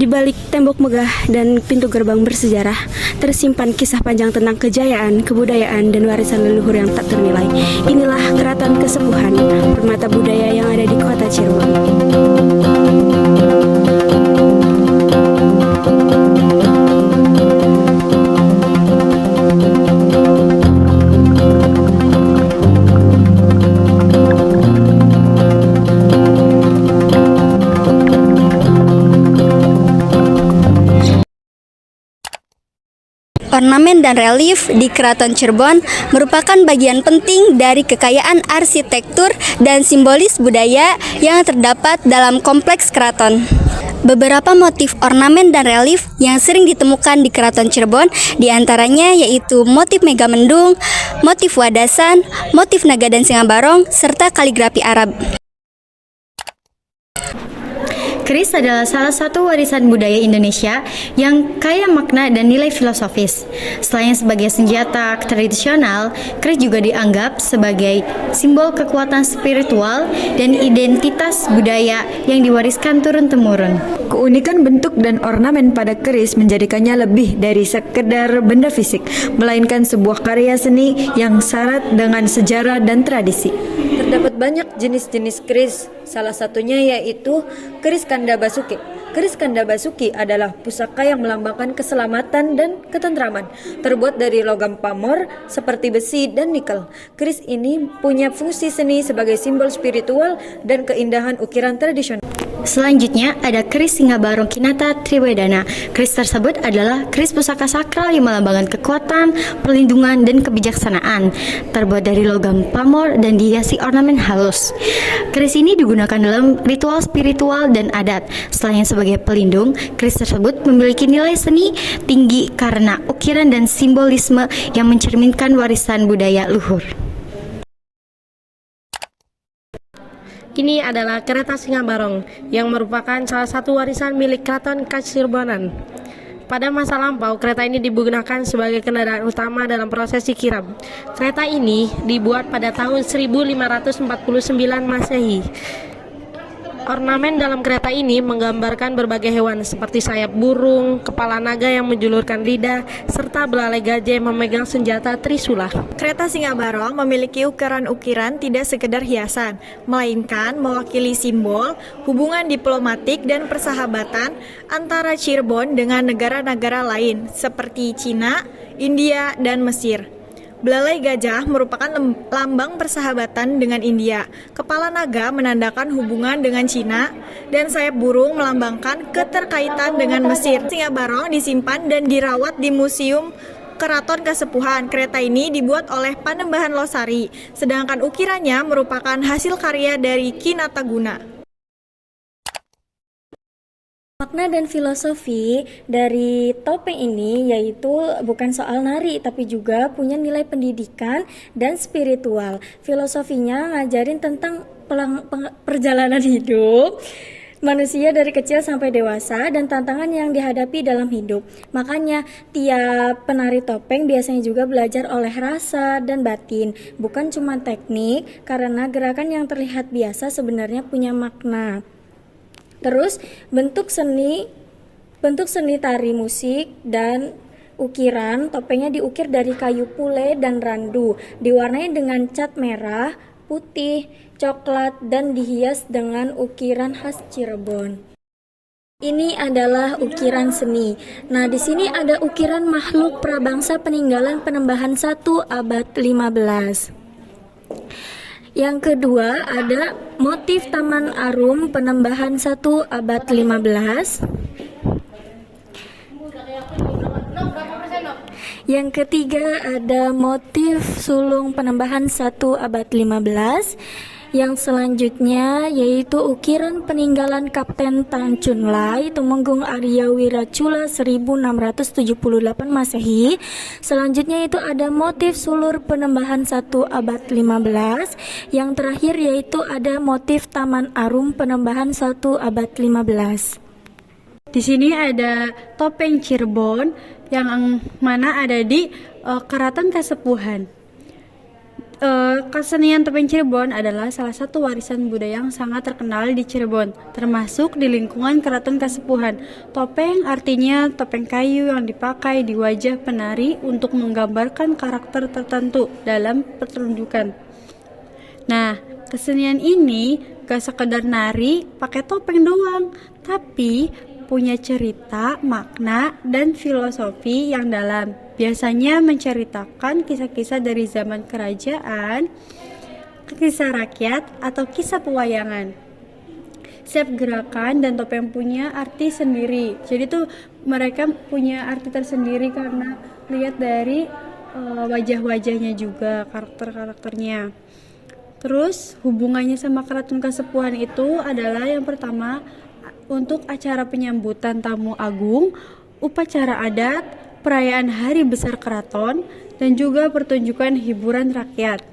Di balik tembok megah dan pintu gerbang bersejarah, tersimpan kisah panjang tentang kejayaan, kebudayaan, dan warisan leluhur yang tak ternilai. Inilah Keraton Kesepuhan, permata budaya yang ada di kota Cirebon. Ornamen dan relief di Keraton Cirebon merupakan bagian penting dari kekayaan arsitektur dan simbolis budaya yang terdapat dalam kompleks keraton. Beberapa motif ornamen dan relief yang sering ditemukan di Keraton Cirebon diantaranya yaitu motif megamendung, motif wadasan, motif naga dan singa barong, serta kaligrafi Arab. Keris adalah salah satu warisan budaya Indonesia yang kaya makna dan nilai filosofis. Selain sebagai senjata tradisional, keris juga dianggap sebagai simbol kekuatan spiritual dan identitas budaya yang diwariskan turun-temurun. Keunikan bentuk dan ornamen pada keris menjadikannya lebih dari sekedar benda fisik, melainkan sebuah karya seni yang syarat dengan sejarah dan tradisi. Terdapat banyak jenis-jenis keris, salah satunya yaitu keris Kanda Basuki. Keris Kanda Basuki adalah pusaka yang melambangkan keselamatan dan ketentraman, terbuat dari logam pamor seperti besi dan nikel. Keris ini punya fungsi seni sebagai simbol spiritual dan keindahan ukiran tradisional. Selanjutnya ada keris singa barong Kinata Triwedana. Keris tersebut adalah keris pusaka sakral yang melambangkan kekuatan, perlindungan, dan kebijaksanaan. Terbuat dari logam pamor dan dihiasi ornamen halus. Keris ini digunakan dalam ritual spiritual dan adat. Selain sebagai pelindung, keris tersebut memiliki nilai seni tinggi karena ukiran dan simbolisme yang mencerminkan warisan budaya luhur. Ini adalah kereta Singa Barong yang merupakan salah satu warisan milik Keraton Kacirebonan. Pada masa lampau, kereta ini digunakan sebagai kendaraan utama dalam prosesi kirab. Kereta ini dibuat pada tahun 1549 Masehi. Ornamen dalam kereta ini menggambarkan berbagai hewan seperti sayap burung, kepala naga yang menjulurkan lidah, serta belalai gajah yang memegang senjata trisula. Kereta Singa Barong memiliki ukiran-ukiran tidak sekedar hiasan, melainkan mewakili simbol hubungan diplomatik dan persahabatan antara Cirebon dengan negara-negara lain seperti Cina, India, dan Mesir. Belalai gajah merupakan lambang persahabatan dengan India, kepala naga menandakan hubungan dengan Cina, dan sayap burung melambangkan keterkaitan dengan Mesir. Singa Barong disimpan dan dirawat di Museum Keraton Kesepuhan. Kereta ini dibuat oleh Panembahan Losari, sedangkan ukirannya merupakan hasil karya dari Kinataguna. Makna dan filosofi dari topeng ini yaitu bukan soal nari tapi juga punya nilai pendidikan dan spiritual. Filosofinya ngajarin tentang perjalanan hidup manusia dari kecil sampai dewasa dan tantangan yang dihadapi dalam hidup. Makanya tiap penari topeng biasanya juga belajar oleh rasa dan batin, bukan cuma teknik, karena gerakan yang terlihat biasa sebenarnya punya makna. Terus bentuk seni tari musik dan ukiran topengnya diukir dari kayu pule dan randu, diwarnai dengan cat merah, putih, coklat, dan dihias dengan ukiran khas Cirebon. Ini adalah ukiran seni. Nah, di sini ada ukiran makhluk prabangsa peninggalan Panembahan I abad 15. Yang kedua ada motif Taman Arum Panembahan I abad 15. Yang ketiga ada motif sulung Panembahan I abad 15. Yang selanjutnya yaitu ukiran peninggalan Kapten Tan Chun Lai Tumenggung Arya Wiracula 1678 Masehi. Selanjutnya itu ada motif sulur Panembahan I abad 15. Yang terakhir yaitu ada motif Taman Arum Panembahan I abad 15. Di sini ada topeng Cirebon yang mana ada di Keraton Kesepuhan. Kesenian topeng Cirebon adalah salah satu warisan budaya yang sangat terkenal di Cirebon, termasuk di lingkungan Keraton Kasepuhan. Topeng artinya topeng kayu yang dipakai di wajah penari untuk menggambarkan karakter tertentu dalam pertunjukan. Nah, kesenian ini gak sekedar nari pakai topeng doang, tapi punya cerita, makna, dan filosofi yang dalam. Biasanya menceritakan kisah-kisah dari zaman kerajaan, kisah rakyat, atau kisah pewayangan. Setiap gerakan dan topeng punya arti sendiri. Jadi tuh mereka punya arti tersendiri karena lihat dari wajah-wajahnya juga, karakter-karakternya. Terus hubungannya sama Keraton Kasepuhan itu adalah yang pertama, untuk acara penyambutan tamu agung, upacara adat, perayaan hari besar keraton, dan juga pertunjukan hiburan rakyat.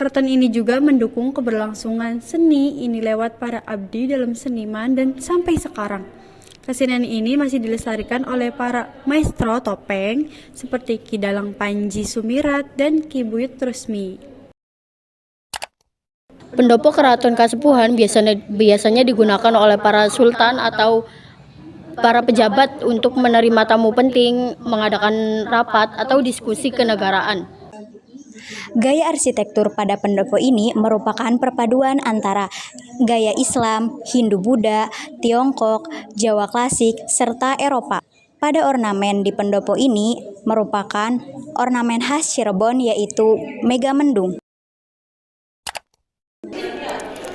Keraton ini juga mendukung keberlangsungan seni ini lewat para abdi dalam seniman dan sampai sekarang. Kesenian ini masih dilestarikan oleh para maestro topeng seperti Ki Dalang Panji Sumirat dan Ki Buyut Trusmi. Pendopo Keraton Kasepuhan biasanya digunakan oleh para sultan atau para pejabat untuk menerima tamu penting, mengadakan rapat atau diskusi kenegaraan. Gaya arsitektur pada pendopo ini merupakan perpaduan antara gaya Islam, Hindu-Buddha, Tiongkok, Jawa klasik, serta Eropa. Pada ornamen di pendopo ini merupakan ornamen khas Cirebon yaitu megamendung.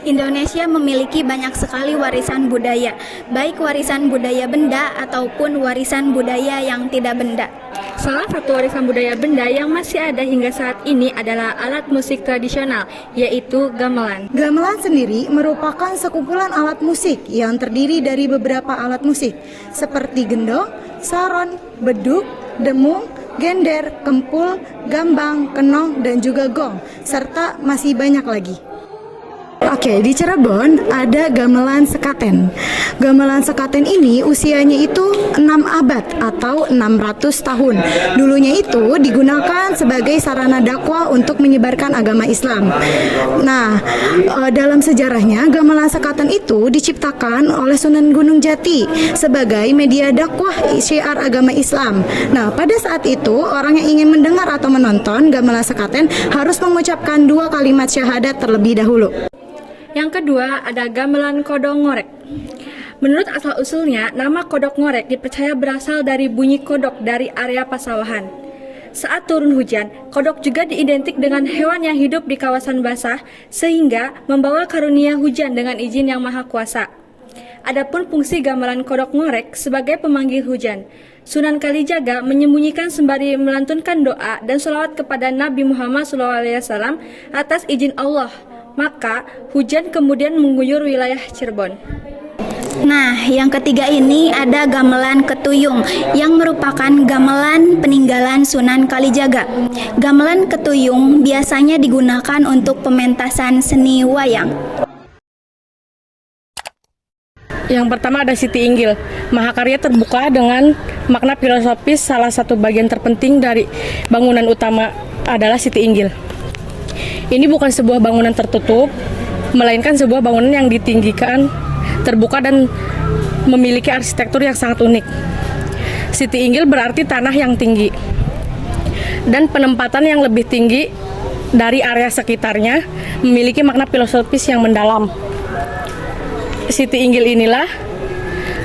Indonesia memiliki banyak sekali warisan budaya, baik warisan budaya benda ataupun warisan budaya yang tidak benda. Salah satu warisan budaya benda yang masih ada hingga saat ini adalah alat musik tradisional, yaitu gamelan. Gamelan sendiri merupakan sekumpulan alat musik yang terdiri dari beberapa alat musik, seperti gendong, saron, beduk, demung, gender, kempul, gambang, kenong, dan juga gong, serta masih banyak lagi. Oke, di Cirebon ada gamelan sekaten. Gamelan sekaten ini usianya itu 6 abad atau 600 tahun. Dulunya itu digunakan sebagai sarana dakwah untuk menyebarkan agama Islam. Nah, dalam sejarahnya gamelan sekaten itu diciptakan oleh Sunan Gunung Jati sebagai media dakwah syiar agama Islam. Nah, pada saat itu orang yang ingin mendengar atau menonton gamelan sekaten harus mengucapkan 2 kalimat syahadat terlebih dahulu. Yang kedua ada gamelan kodok ngorek. Menurut asal-usulnya, nama kodok ngorek dipercaya berasal dari bunyi kodok dari area pasawahan. Saat turun hujan, kodok juga diidentik dengan hewan yang hidup di kawasan basah, sehingga membawa karunia hujan dengan izin yang maha kuasa. Adapun fungsi gamelan kodok ngorek sebagai pemanggil hujan. Sunan Kalijaga menyembunyikan sembari melantunkan doa dan sholawat kepada Nabi Muhammad SAW atas izin Allah. Maka hujan kemudian mengguyur wilayah Cirebon. Nah, yang ketiga ini ada gamelan ketuyung yang merupakan gamelan peninggalan Sunan Kalijaga. Gamelan ketuyung biasanya digunakan untuk pementasan seni wayang. Yang pertama ada Siti Inggil. Mahakarya terbuka dengan makna filosofis. Salah satu bagian terpenting dari bangunan utama adalah Siti Inggil. Ini bukan sebuah bangunan tertutup, melainkan sebuah bangunan yang ditinggikan, terbuka dan memiliki arsitektur yang sangat unik. Siti Inggil berarti tanah yang tinggi dan penempatan yang lebih tinggi dari area sekitarnya memiliki makna filosofis yang mendalam. Siti Inggil inilah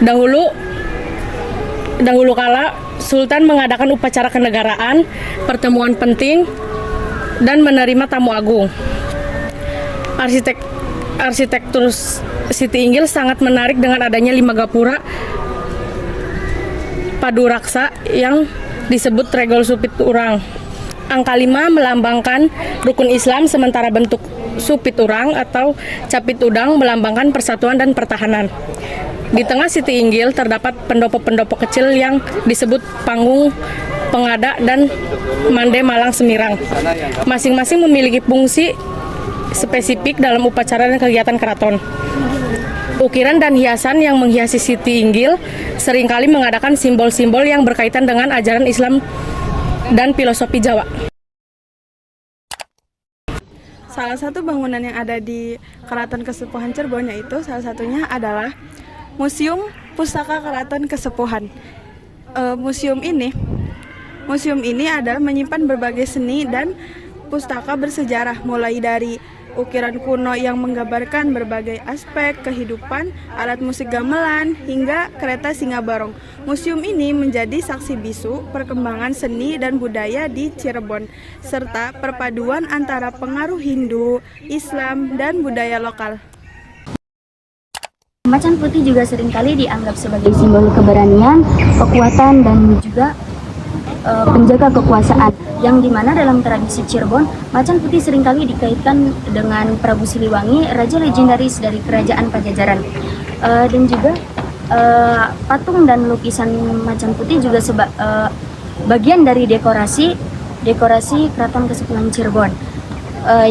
dahulu kala Sultan mengadakan upacara kenegaraan, pertemuan penting, dan menerima tamu agung. Arsitektur Siti Inggil sangat menarik dengan adanya 5 gapura paduraksa yang disebut Regol Supit Urang. Angka 5 melambangkan rukun Islam, sementara bentuk supit urang atau capit udang melambangkan persatuan dan pertahanan. Di tengah Siti Inggil terdapat pendopo-pendopo kecil yang disebut Panggung, Pengada, dan Mande Malang Semirang. Masing-masing memiliki fungsi spesifik dalam upacara dan kegiatan keraton. Ukiran dan hiasan yang menghiasi Siti Inggil seringkali mengadakan simbol-simbol yang berkaitan dengan ajaran Islam dan filosofi Jawa. salah satu bangunan yang ada di Keraton Kesepuhan Cirebon, yaitu salah satunya adalah Museum Pustaka Keraton Kesepuhan. Museum ini adalah menyimpan berbagai seni dan pustaka bersejarah, mulai dari ukiran kuno yang menggambarkan berbagai aspek kehidupan, alat musik gamelan, hingga kereta Singa Barong. Museum ini menjadi saksi bisu perkembangan seni dan budaya di Cirebon, serta perpaduan antara pengaruh Hindu, Islam, dan budaya lokal. Macan putih juga seringkali dianggap sebagai simbol keberanian, kekuatan, dan juga penjaga kekuasaan, yang dimana dalam tradisi Cirebon, macan putih seringkali dikaitkan dengan Prabu Siliwangi, raja legendaris dari kerajaan Pajajaran. Dan juga patung dan lukisan macan putih juga bagian dari dekorasi Keraton Kesepuhan Cirebon,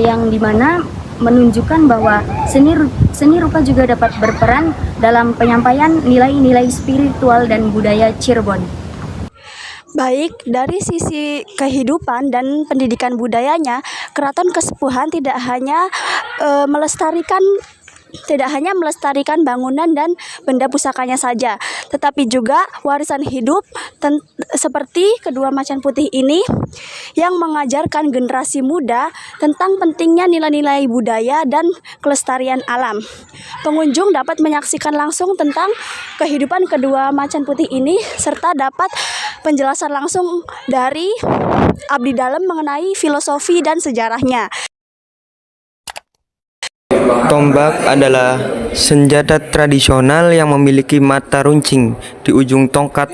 yang dimana menunjukkan bahwa seni rupa juga dapat berperan dalam penyampaian nilai-nilai spiritual dan budaya Cirebon. Baik dari sisi kehidupan dan pendidikan budayanya, Keraton Kesepuhan tidak hanya melestarikan bangunan dan benda pusakanya saja, tetapi juga warisan hidup seperti kedua macan putih ini yang mengajarkan generasi muda tentang pentingnya nilai-nilai budaya dan kelestarian alam. Pengunjung dapat menyaksikan langsung tentang kehidupan kedua macan putih ini serta dapat penjelasan langsung dari abdi dalam mengenai filosofi dan sejarahnya. Tombak adalah senjata tradisional yang memiliki mata runcing di ujung tongkat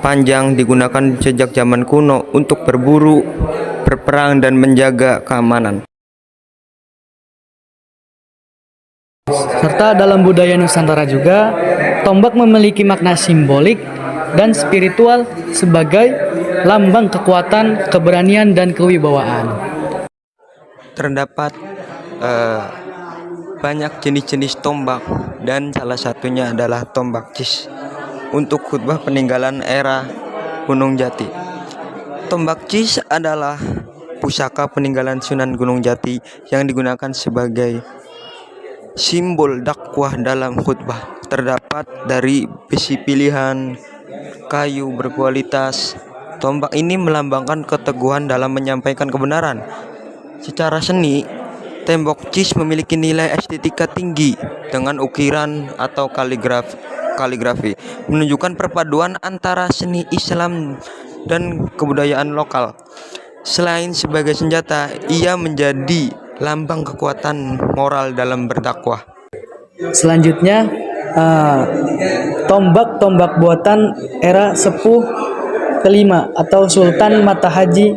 panjang, digunakan sejak zaman kuno untuk berburu, berperang, dan menjaga keamanan. Serta dalam budaya Nusantara juga, tombak memiliki makna simbolik dan spiritual sebagai lambang kekuatan, keberanian, dan kewibawaan. Terdapat banyak jenis-jenis tombak, dan salah satunya adalah tombak cis untuk khutbah peninggalan era Gunung Jati. Tombak cis adalah pusaka peninggalan Sunan Gunung Jati yang digunakan sebagai simbol dakwah dalam khutbah. Terdapat dari besi pilihan, kayu berkualitas. Tombak ini melambangkan keteguhan dalam menyampaikan kebenaran. Secara seni, tembok cis memiliki nilai estetika tinggi dengan ukiran atau kaligrafi, menunjukkan perpaduan antara seni Islam dan kebudayaan lokal. Selain sebagai senjata, ia menjadi lambang kekuatan moral dalam berdakwah. Selanjutnya, tombak buatan era sepuh kelima atau Sultan Matahaji,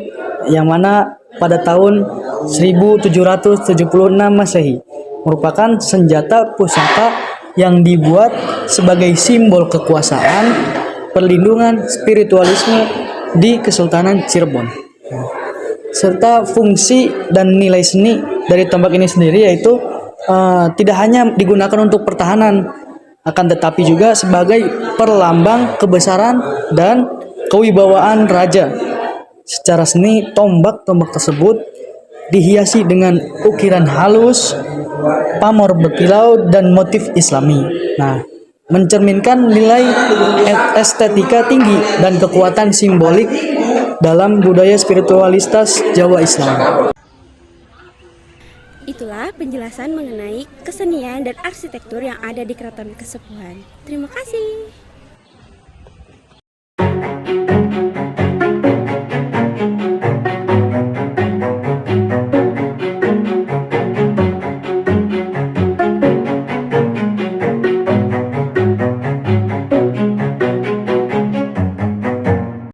yang mana pada tahun 1776 Masehi, merupakan senjata pusaka yang dibuat sebagai simbol kekuasaan, perlindungan, spiritualisme di Kesultanan Cirebon. Serta fungsi dan nilai seni dari tombak ini sendiri yaitu tidak hanya digunakan untuk pertahanan, akan tetapi juga sebagai perlambang kebesaran dan kewibawaan raja. Secara seni, tombak tersebut dihiasi dengan ukiran halus, pamor berkilau, dan motif Islami. Nah, mencerminkan nilai estetika tinggi dan kekuatan simbolik dalam budaya spiritualitas Jawa Islam. Itulah penjelasan mengenai kesenian dan arsitektur yang ada di Keraton Kesepuhan. Terima kasih.